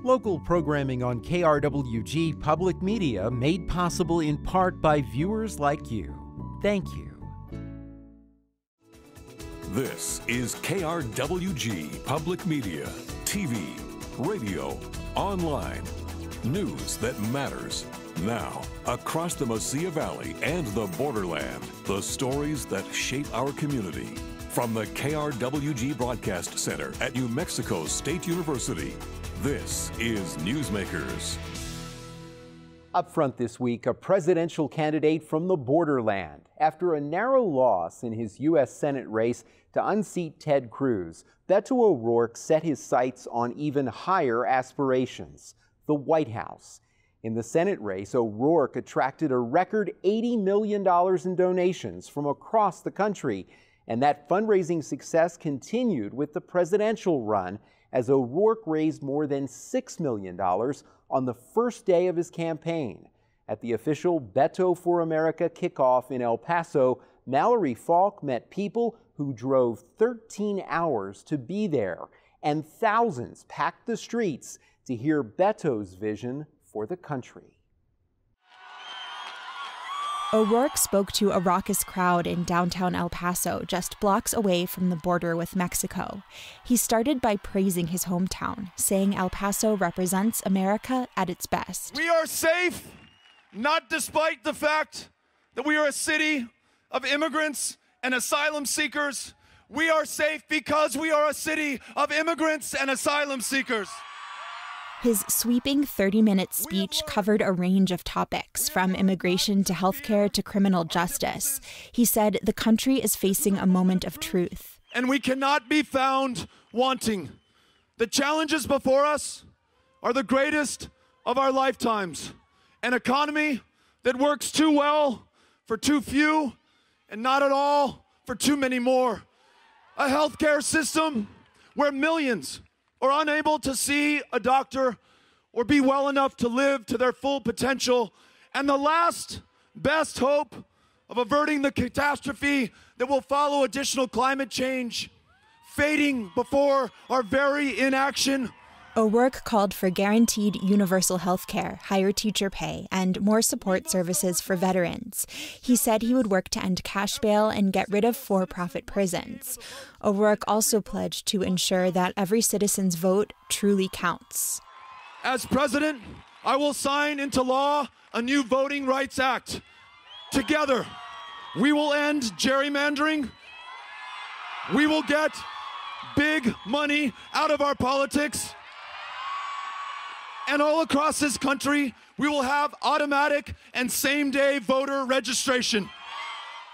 Local programming on KRWG Public Media made possible in part by viewers like you. Thank you. This is KRWG Public Media, TV, radio, online. News that matters. Now, across the Mesilla Valley and the borderland, the stories that shape our community. From the KRWG Broadcast Center at New Mexico State University, this is Newsmakers. Up front this week, a presidential candidate from the borderland. After a narrow loss in his U.S. Senate race to unseat Ted Cruz, Beto O'Rourke set his sights on even higher aspirations, the White House. In the Senate race, O'Rourke attracted a record $80 million in donations from across the country. And that fundraising success continued with the presidential run as O'Rourke raised more than $6 million on the first day of his campaign. At the official Beto for America kickoff in El Paso, Mallory Falk met people who drove 13 hours to be there, and thousands packed the streets to hear Beto's vision for the country. O'Rourke spoke to a raucous crowd in downtown El Paso, just blocks away from the border with Mexico. He started by praising his hometown, saying El Paso represents America at its best. We are safe, not despite the fact that we are a city of immigrants and asylum seekers. We are safe because we are a city of immigrants and asylum seekers. His sweeping 30-minute speech covered a range of topics, from immigration to healthcare to criminal justice. He said the country is facing a moment of truth. And we cannot be found wanting. The challenges before us are the greatest of our lifetimes. An economy that works too well for too few and not at all for too many more. A healthcare system where millions are unable to see a doctor or be well enough to live to their full potential, and the last best hope of averting the catastrophe that will follow additional climate change, fading before our very inaction. O'Rourke called for guaranteed universal health care, higher teacher pay, and more support services for veterans. He said he would work to end cash bail and get rid of for-profit prisons. O'Rourke also pledged to ensure that every citizen's vote truly counts. As president, I will sign into law a new Voting Rights Act. Together, we will end gerrymandering. We will get big money out of our politics. And all across this country, we will have automatic and same-day voter registration.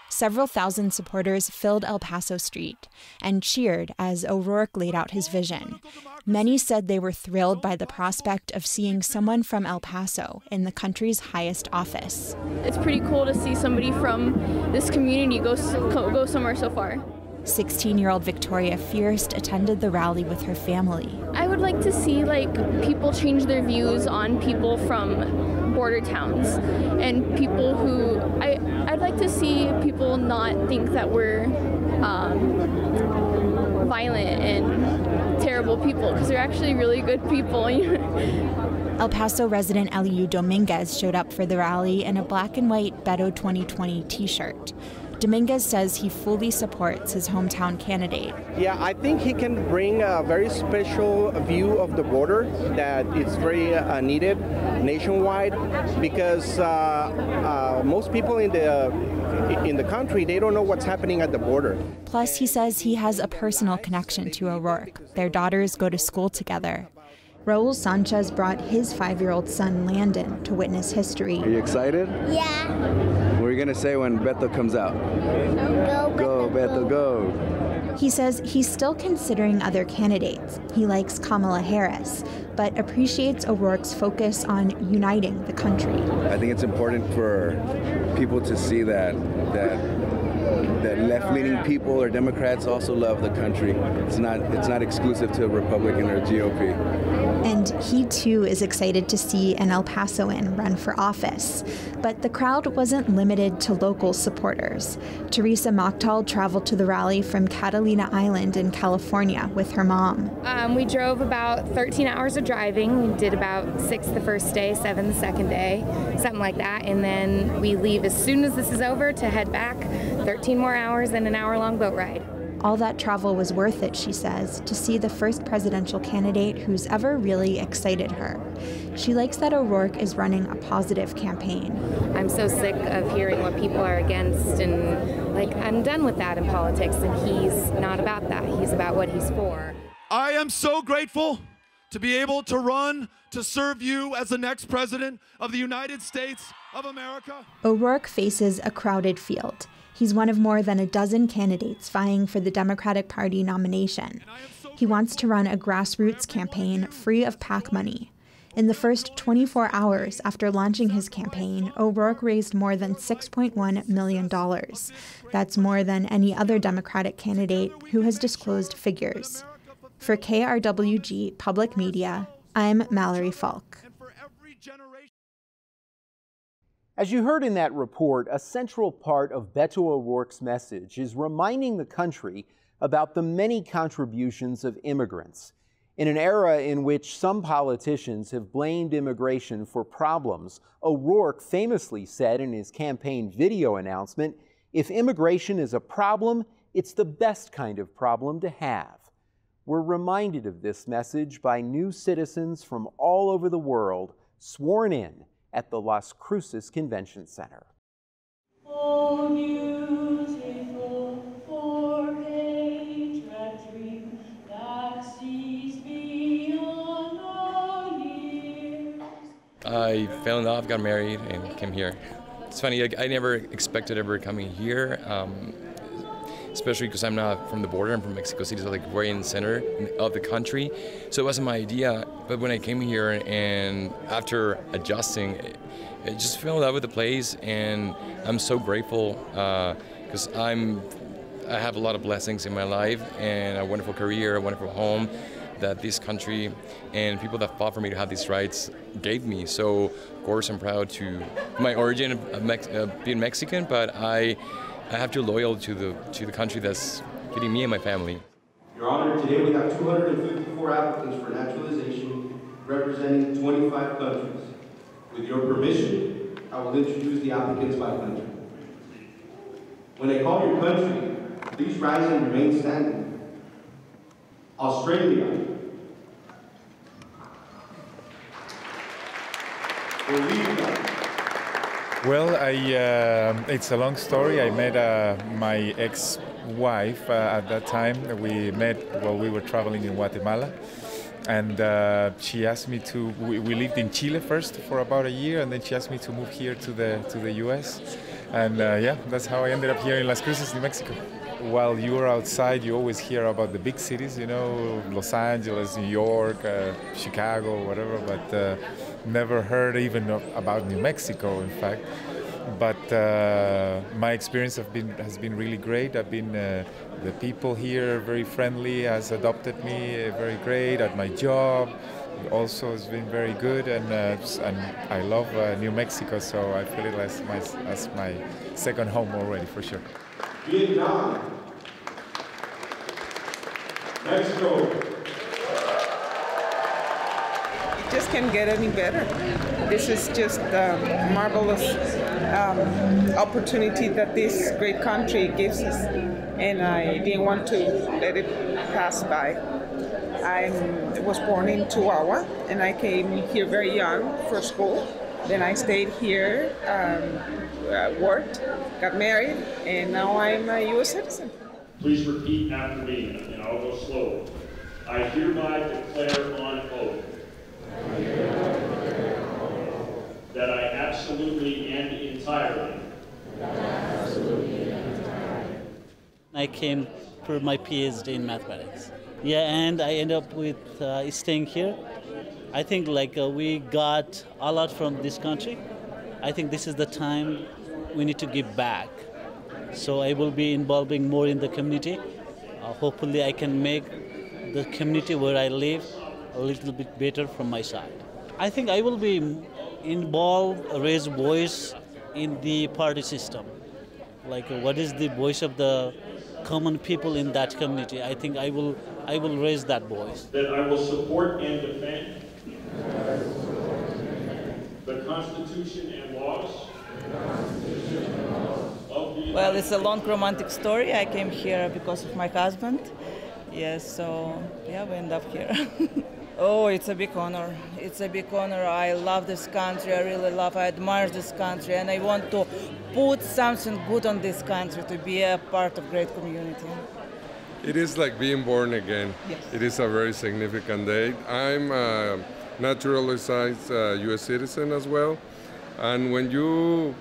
Several thousand supporters filled El Paso Street and cheered as O'Rourke laid out his vision. Many said they were thrilled by the prospect of seeing someone from El Paso in the country's highest office. It's pretty cool to see somebody from this community go somewhere so far. 16-year-old Victoria Fierst attended the rally with her family. I would like to see people change their views on people from border towns and people who I'd like to see people not think that we're violent and terrible people, because they're actually really good people. El Paso resident Eliu Dominguez showed up for the rally in a black and white Beto 2020 t-shirt. Dominguez says he fully supports his hometown candidate. Yeah, I think he can bring a very special view of the border that is very needed nationwide, because most people in the country, they don't know what's happening at the border. Plus, he says he has a personal connection to O'Rourke. Their daughters go to school together. Raul Sanchez brought his 5-year-old son Landon to witness history. Are you excited? Yeah. What are you going to say when Beto comes out? Go, Beto, go. He says he's still considering other candidates. He likes Kamala Harris, but appreciates O'Rourke's focus on uniting the country. I think it's important for people to see that left-leaning people or Democrats also love the country. It's not exclusive to Republican or GOP. And he too is excited to see an El Pasoan run for office. But the crowd wasn't limited to local supporters. Teresa Mokhtal traveled to the rally from Catalina Island in California with her mom. We drove about 13 hours of driving. We did about 6 the first day, 7 the second day, something like that. And then we leave as soon as this is over to head back, 13 more hours and an hour-long boat ride. All that travel was worth it, she says, to see the first presidential candidate who's ever really excited her. She likes that O'Rourke is running a positive campaign. I'm so sick of hearing what people are against, and I'm done with that in politics, and he's not about that. He's about what he's for. I am so grateful to be able to run to serve you as the next president of the United States of America. O'Rourke faces a crowded field. He's one of more than a dozen candidates vying for the Democratic Party nomination. He wants to run a grassroots campaign free of PAC money. In the first 24 hours after launching his campaign, O'Rourke raised more than $6.1 million. That's more than any other Democratic candidate who has disclosed figures. For KRWG Public Media, I'm Mallory Falk. As you heard in that report, a central part of Beto O'Rourke's message is reminding the country about the many contributions of immigrants. In an era in which some politicians have blamed immigration for problems, O'Rourke famously said in his campaign video announcement, "If immigration is a problem, it's the best kind of problem to have." We're reminded of this message by new citizens from all over the world sworn in at the Las Cruces Convention Center. Oh, beautiful for a dream that sees beyond all years. I fell in love, got married, and came here. It's funny, I never expected ever coming here, especially because I'm not from the border. I'm from Mexico City, so right in the center of the country. So it wasn't my idea, but when I came here and after adjusting, I just fell in love with the place, and I'm so grateful because I have a lot of blessings in my life and a wonderful career, a wonderful home that this country and people that fought for me to have these rights gave me. So of course I'm proud to my origin of being Mexican, but I have to be loyal to the country that's getting me and my family. Your Honor, today we have 254 applicants for naturalization representing 25 countries. With your permission, I will introduce the applicants by country. When I call your country, please rise and remain standing. Australia. Bolivia. Well, it's a long story. I met my ex-wife at that time. We met while we were traveling in Guatemala. And she asked me to, we lived in Chile first for about a year, and then she asked me to move here to the U.S. And yeah, that's how I ended up here in Las Cruces, New Mexico. While you're outside, you always hear about the big cities, you know, Los Angeles, New York, Chicago, whatever, but never heard even about New Mexico, in fact. But my experience has been really great. The people here very friendly, has adopted me very great. At my job also has been very good, and I love New Mexico, so I feel it as my second home already, for sure. Vietnam. Mexico. It just can't get any better. This is just a marvelous opportunity that this great country gives us, and I didn't want to let it pass by. I was born in Chihuahua, and I came here very young for school. Then I stayed here, worked, got married, and now I'm a U.S. citizen. Please repeat after me, and I'll go slow. I hereby declare on oath that I absolutely and entirely I came for my PhD in mathematics. Yeah, and I ended up with staying here. I think we got a lot from this country. I think this is the time we need to give back. So I will be involving more in the community. Hopefully I can make the community where I live a little bit better from my side. I think I will be involved, raise voice in the party system. Like what is the voice of the common people in that community? I think I will raise that voice. That I will support and defend the Constitution and laws of the Well, it's a long romantic story. I came here because of my husband. Yes, so yeah, we end up here. Oh, it's a big honor. It's a big honor. I love this country. I really love, I admire this country, and I want to put something good on this country to be a part of great community. It is like being born again. Yes. It is a very significant day. I'm a naturalized U.S. citizen as well, and when you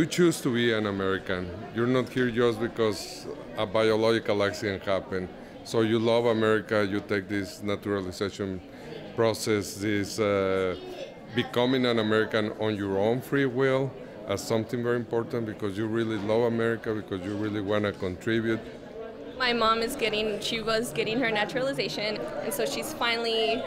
choose to be an American, you're not here just because a biological accident happened. So you love America, you take this naturalization process, this becoming an American on your own free will as something very important because you really love America, because you really want to contribute. My mom she was getting her naturalization, and so she's finally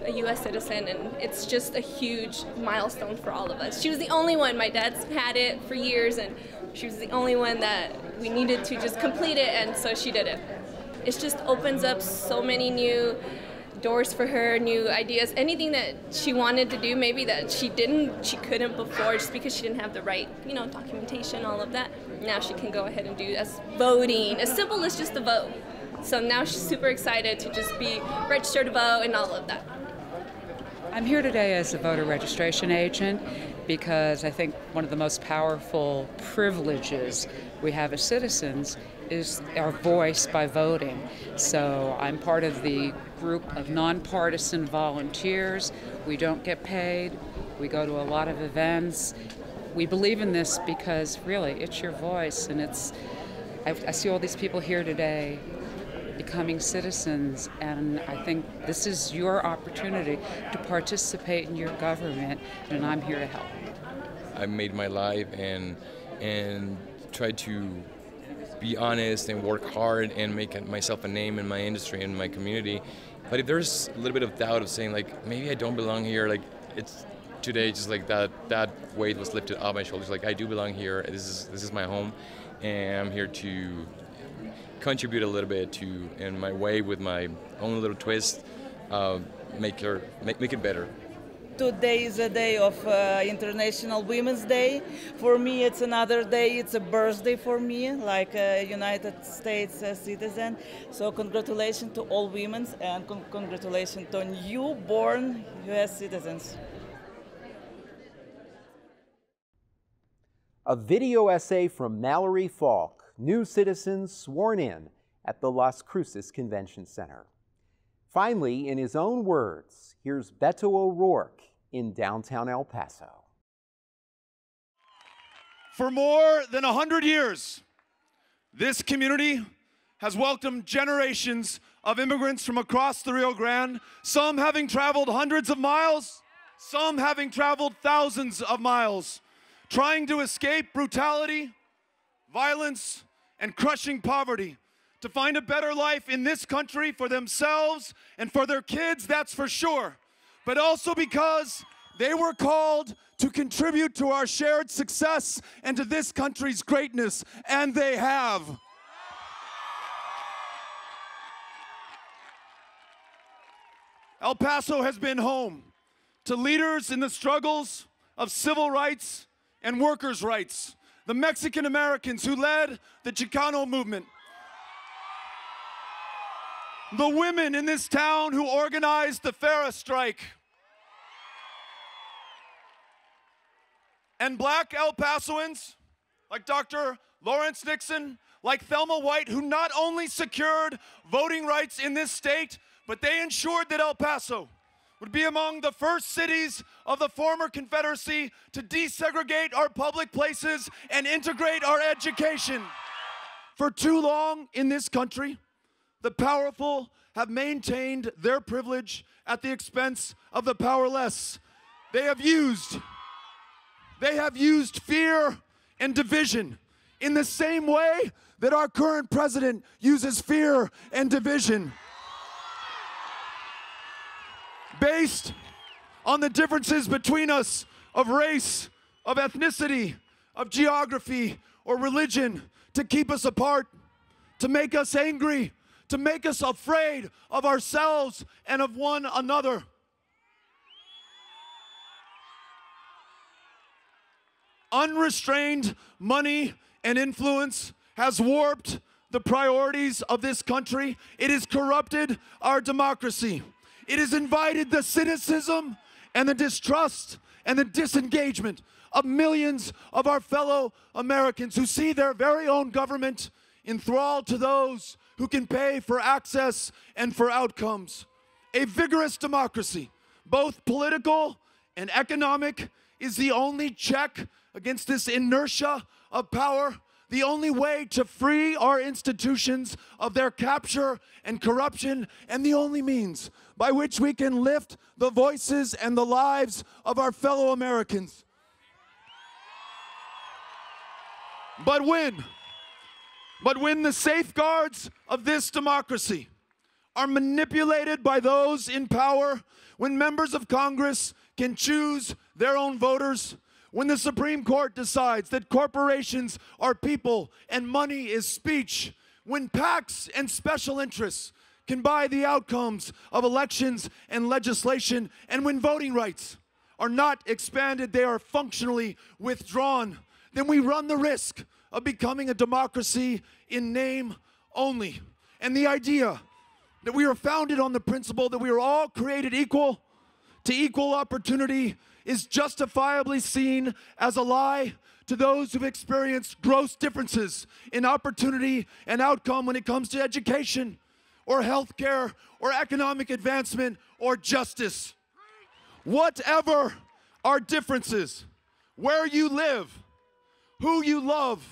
a U.S. citizen, and it's just a huge milestone for all of us. She was the only one. My dad's had it for years, and she was the only one that we needed to just complete it, and so she did it. It just opens up so many new doors for her, new ideas, anything that she wanted to do, maybe that she couldn't before just because she didn't have the right, documentation, all of that. Now she can go ahead and do as voting, as simple as just a vote. So now she's super excited to just be registered to vote and all of that. I'm here today as a voter registration agent because I think one of the most powerful privileges we have as citizens is our voice by voting. So I'm part of the group of nonpartisan volunteers. We don't get paid. We go to a lot of events. We believe in this because really it's your voice, and I see all these people here today becoming citizens, and I think this is your opportunity to participate in your government, and I'm here to help. I made my life and tried to be honest and work hard and make myself a name in my industry and my community. But if there's a little bit of doubt of saying like maybe I don't belong here, like it's today just like that weight was lifted off my shoulders. Like I do belong here. This is my home, and I'm here to contribute a little bit to in my way with my own little twist, make it better. Today is a day of International Women's Day. For me, it's another day. It's a birthday for me, like a United States citizen. So congratulations to all women, and congratulations to newborn U.S. citizens. A video essay from Mallory Falk, new citizens sworn in at the Las Cruces Convention Center. Finally, in his own words, here's Beto O'Rourke in downtown El Paso. For more than 100 years, this community has welcomed generations of immigrants from across the Rio Grande, some having traveled hundreds of miles, some having traveled thousands of miles, trying to escape brutality, violence, and crushing poverty, to find a better life in this country for themselves and for their kids, that's for sure. But also because they were called to contribute to our shared success and to this country's greatness, and they have. El Paso has been home to leaders in the struggles of civil rights and workers' rights, the Mexican Americans who led the Chicano movement, the women in this town who organized the FARA strike, and black El Pasoans like Dr. Lawrence Nixon, like Thelma White, who not only secured voting rights in this state, but they ensured that El Paso would be among the first cities of the former Confederacy to desegregate our public places and integrate our education. For too long in this country, the powerful have maintained their privilege at the expense of the powerless. They have used fear and division in the same way that our current president uses fear and division based on the differences between us of race, of ethnicity, of geography, or religion to keep us apart, to make us angry, to make us afraid of ourselves and of one another. Unrestrained money and influence has warped the priorities of this country. It has corrupted our democracy. It has invited the cynicism and the distrust and the disengagement of millions of our fellow Americans who see their very own government enthralled to those who can pay for access and for outcomes. A vigorous democracy, both political and economic, is the only check against this inertia of power, the only way to free our institutions of their capture and corruption, and the only means by which we can lift the voices and the lives of our fellow Americans. But when the safeguards of this democracy are manipulated by those in power, when members of Congress can choose their own voters, when the Supreme Court decides that corporations are people and money is speech, when PACs and special interests can buy the outcomes of elections and legislation, and when voting rights are not expanded, they are functionally withdrawn, then we run the risk of becoming a democracy in name only. And the idea that we are founded on the principle that we are all created equal to equal opportunity is justifiably seen as a lie to those who've experienced gross differences in opportunity and outcome when it comes to education or healthcare or economic advancement or justice. Whatever our differences, where you live, who you love,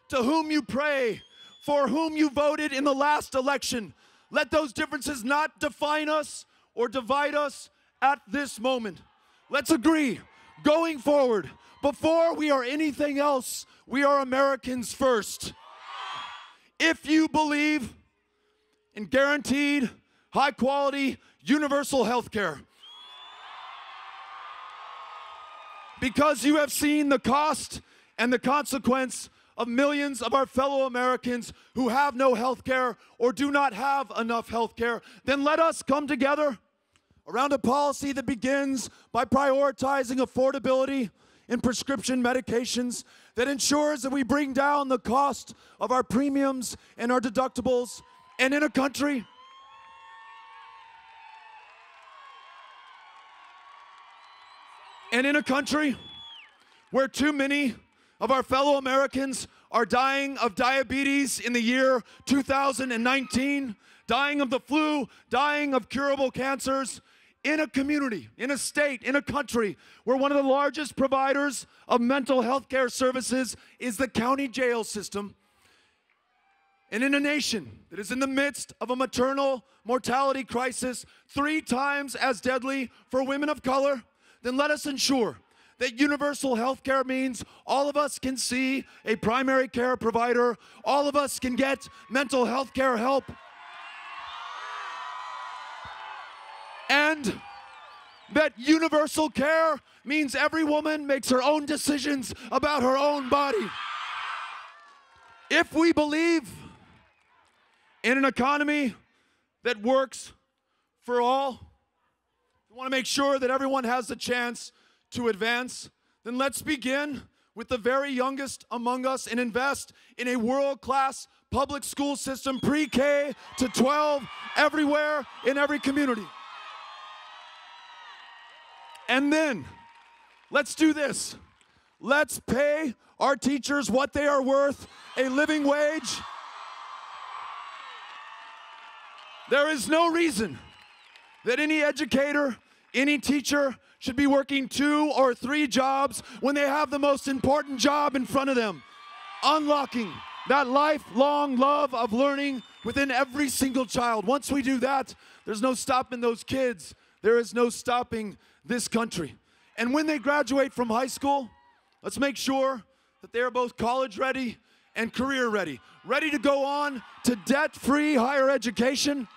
to whom you pray, for whom you voted in the last election, let those differences not define us or divide us at this moment. Let's agree, going forward, before we are anything else, we are Americans first. If you believe in guaranteed, high-quality, universal health care, because you have seen the cost and the consequence of millions of our fellow Americans who have no health care or do not have enough health care, then let us come together around a policy that begins by prioritizing affordability in prescription medications, that ensures that we bring down the cost of our premiums and our deductibles, and in a country where too many of our fellow Americans are dying of diabetes in the year 2019, dying of the flu, dying of curable cancers, in a community, in a state, in a country where one of the largest providers of mental health care services is the county jail system, and in a nation that is in the midst of a maternal mortality crisis 3 times as deadly for women of color, then let us ensure that universal health care means all of us can see a primary care provider, all of us can get mental health care help, and that universal care means every woman makes her own decisions about her own body. If we believe in an economy that works for all, we want to make sure that everyone has the chance to advance, then let's begin with the very youngest among us and invest in a world-class public school system, pre-K to 12, everywhere in every community. And then, let's do this. Let's pay our teachers what they are worth, a living wage. There is no reason that any educator, any teacher should be working 2 or 3 jobs when they have the most important job in front of them, unlocking that lifelong love of learning within every single child. Once we do that, there's no stopping those kids. There is no stopping this country. And when they graduate from high school, let's make sure that they are both college ready and career ready. Ready to go on to debt-free higher education.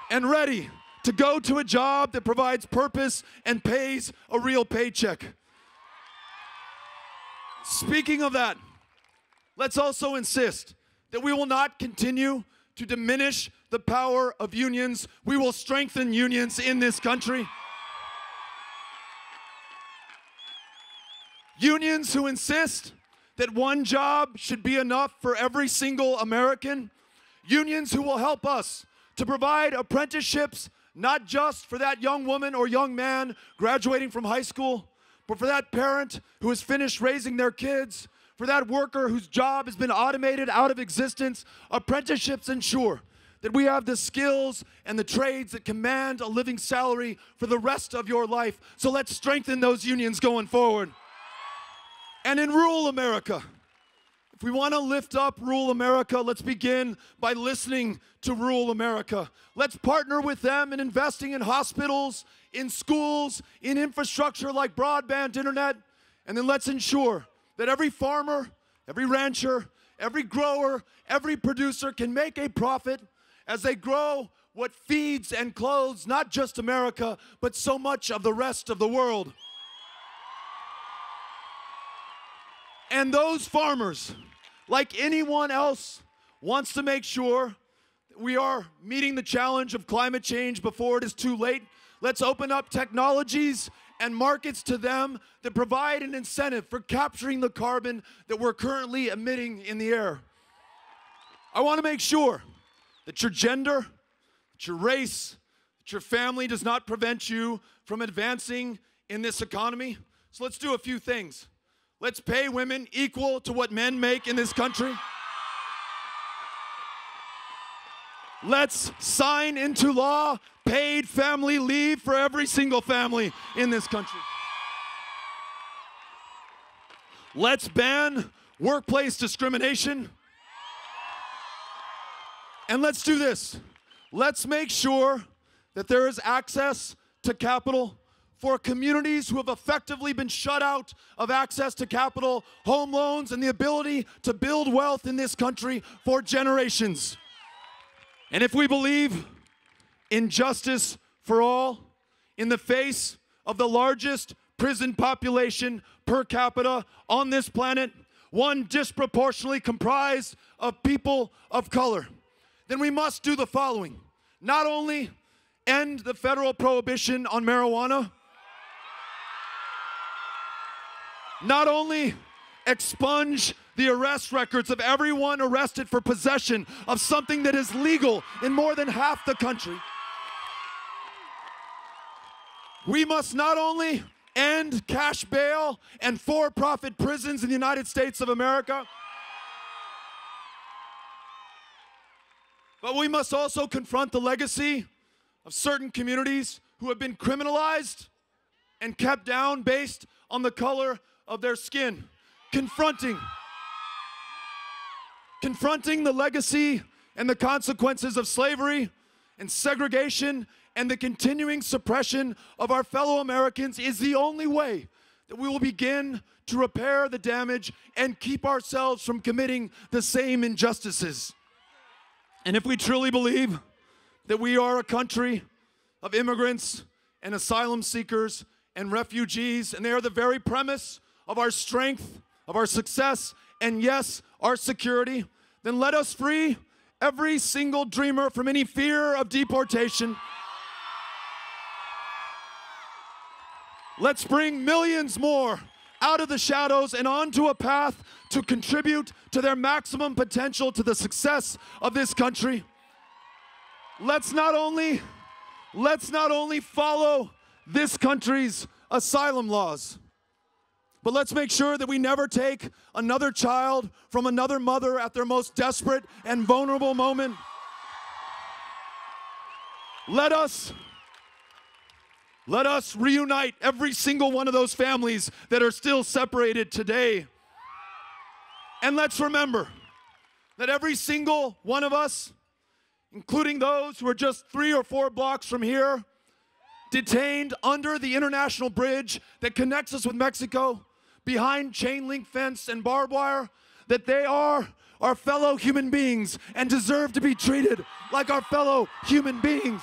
And ready to go to a job that provides purpose and pays a real paycheck. Speaking of that, let's also insist that we will not continue to diminish the power of unions. We will strengthen unions in this country. Unions who insist that one job should be enough for every single American. Unions who will help us to provide apprenticeships, not just for that young woman or young man graduating from high school, but for that parent who has finished raising their kids, for that worker whose job has been automated out of existence. Apprenticeships ensure that we have the skills and the trades that command a living salary for the rest of your life. So let's strengthen those unions going forward. And in rural America, if we want to lift up rural America, let's begin by listening to rural America. Let's partner with them in investing in hospitals, in schools, in infrastructure like broadband internet, and then let's ensure that every farmer, every rancher, every grower, every producer can make a profit as they grow what feeds and clothes not just America, but so much of the rest of the world. And those farmers, like anyone else, wants to make sure that we are meeting the challenge of climate change before it is too late. Let's open up technologies and markets to them that provide an incentive for capturing the carbon that we're currently emitting in the air. I want to make sure that your gender, that your race, that your family does not prevent you from advancing in this economy. So let's do a few things. Let's pay women equal to what men make in this country. Let's sign into law paid family leave for every single family in this country. Let's ban workplace discrimination. And let's do this. Let's make sure that there is access to capital for communities who have effectively been shut out of access to capital, home loans, and the ability to build wealth in this country for generations. And if we believe in justice for all, in the face of the largest prison population per capita on this planet, one disproportionately comprised of people of color, then we must do the following. Not only end the federal prohibition on marijuana, not only expunge the arrest records of everyone arrested for possession of something that is legal in more than half the country. We must not only end cash bail and for-profit prisons in the United States of America, but we must also confront the legacy of certain communities who have been criminalized and kept down based on the color of their skin. Confronting the legacy and the consequences of slavery and segregation and the continuing suppression of our fellow Americans is the only way that we will begin to repair the damage and keep ourselves from committing the same injustices. And if we truly believe that we are a country of immigrants and asylum seekers and refugees, and they are the very premise of our strength, of our success, and yes, our security, then let us free every single dreamer from any fear of deportation. Let's bring millions more out of the shadows and onto a path to contribute to their maximum potential to the success of this country. Let's not only follow this country's asylum laws, but let's make sure that we never take another child from another mother at their most desperate and vulnerable moment. Let us reunite every single one of those families that are still separated today. And let's remember that every single one of us, including those who are just 3 or 4 blocks from here, detained under the international bridge that connects us with Mexico, behind chain link fence and barbed wire, that they are our fellow human beings and deserve to be treated like our fellow human beings.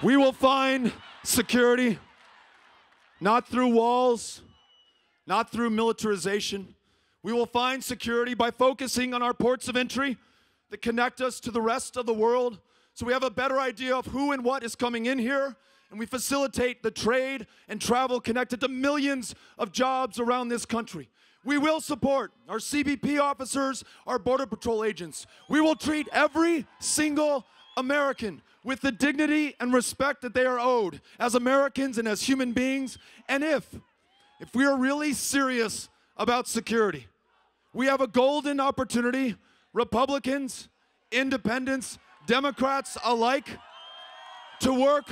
We will find security, not through walls, not through militarization. We will find security by focusing on our ports of entry that connect us to the rest of the world, so we have a better idea of who and what is coming in here, and we facilitate the trade and travel connected to millions of jobs around this country. We will support our CBP officers, our Border Patrol agents. We will treat every single American with the dignity and respect that they are owed as Americans and as human beings. And if we are really serious about security, we have a golden opportunity, Republicans, independents, Democrats alike, to work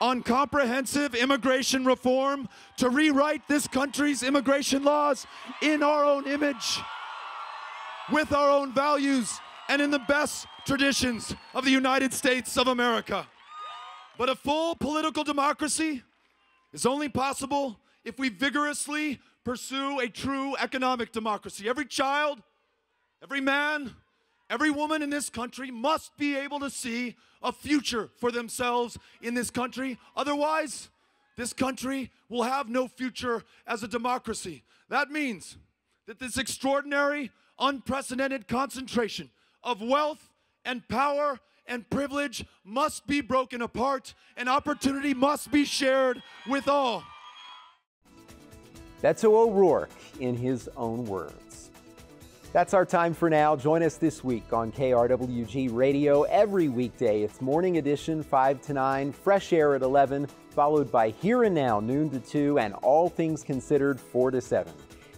on comprehensive immigration reform, to rewrite this country's immigration laws in our own image, with our own values, and in the best traditions of the United States of America. But a full political democracy is only possible if we vigorously pursue a true economic democracy. Every child, every man, every woman in this country must be able to see a future for themselves in this country. Otherwise, this country will have no future as a democracy. That means that this extraordinary, unprecedented concentration of wealth and power and privilege must be broken apart, and opportunity must be shared with all. Beto O'Rourke in his own words. That's our time for now. Join us this week on KRWG Radio every weekday. It's morning edition 5 to 9, fresh air at 11, followed by Here and Now noon to 2, and All Things Considered 4 to 7.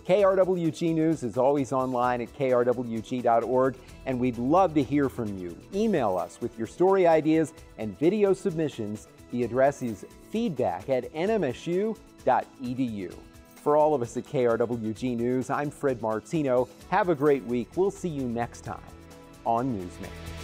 KRWG News is always online at krwg.org, and we'd love to hear from you. Email us with your story ideas and video submissions. The address is feedback@nmsu.edu. For all of us at KRWG News, I'm Fred Martino. Have a great week. We'll see you next time on Newsmakers.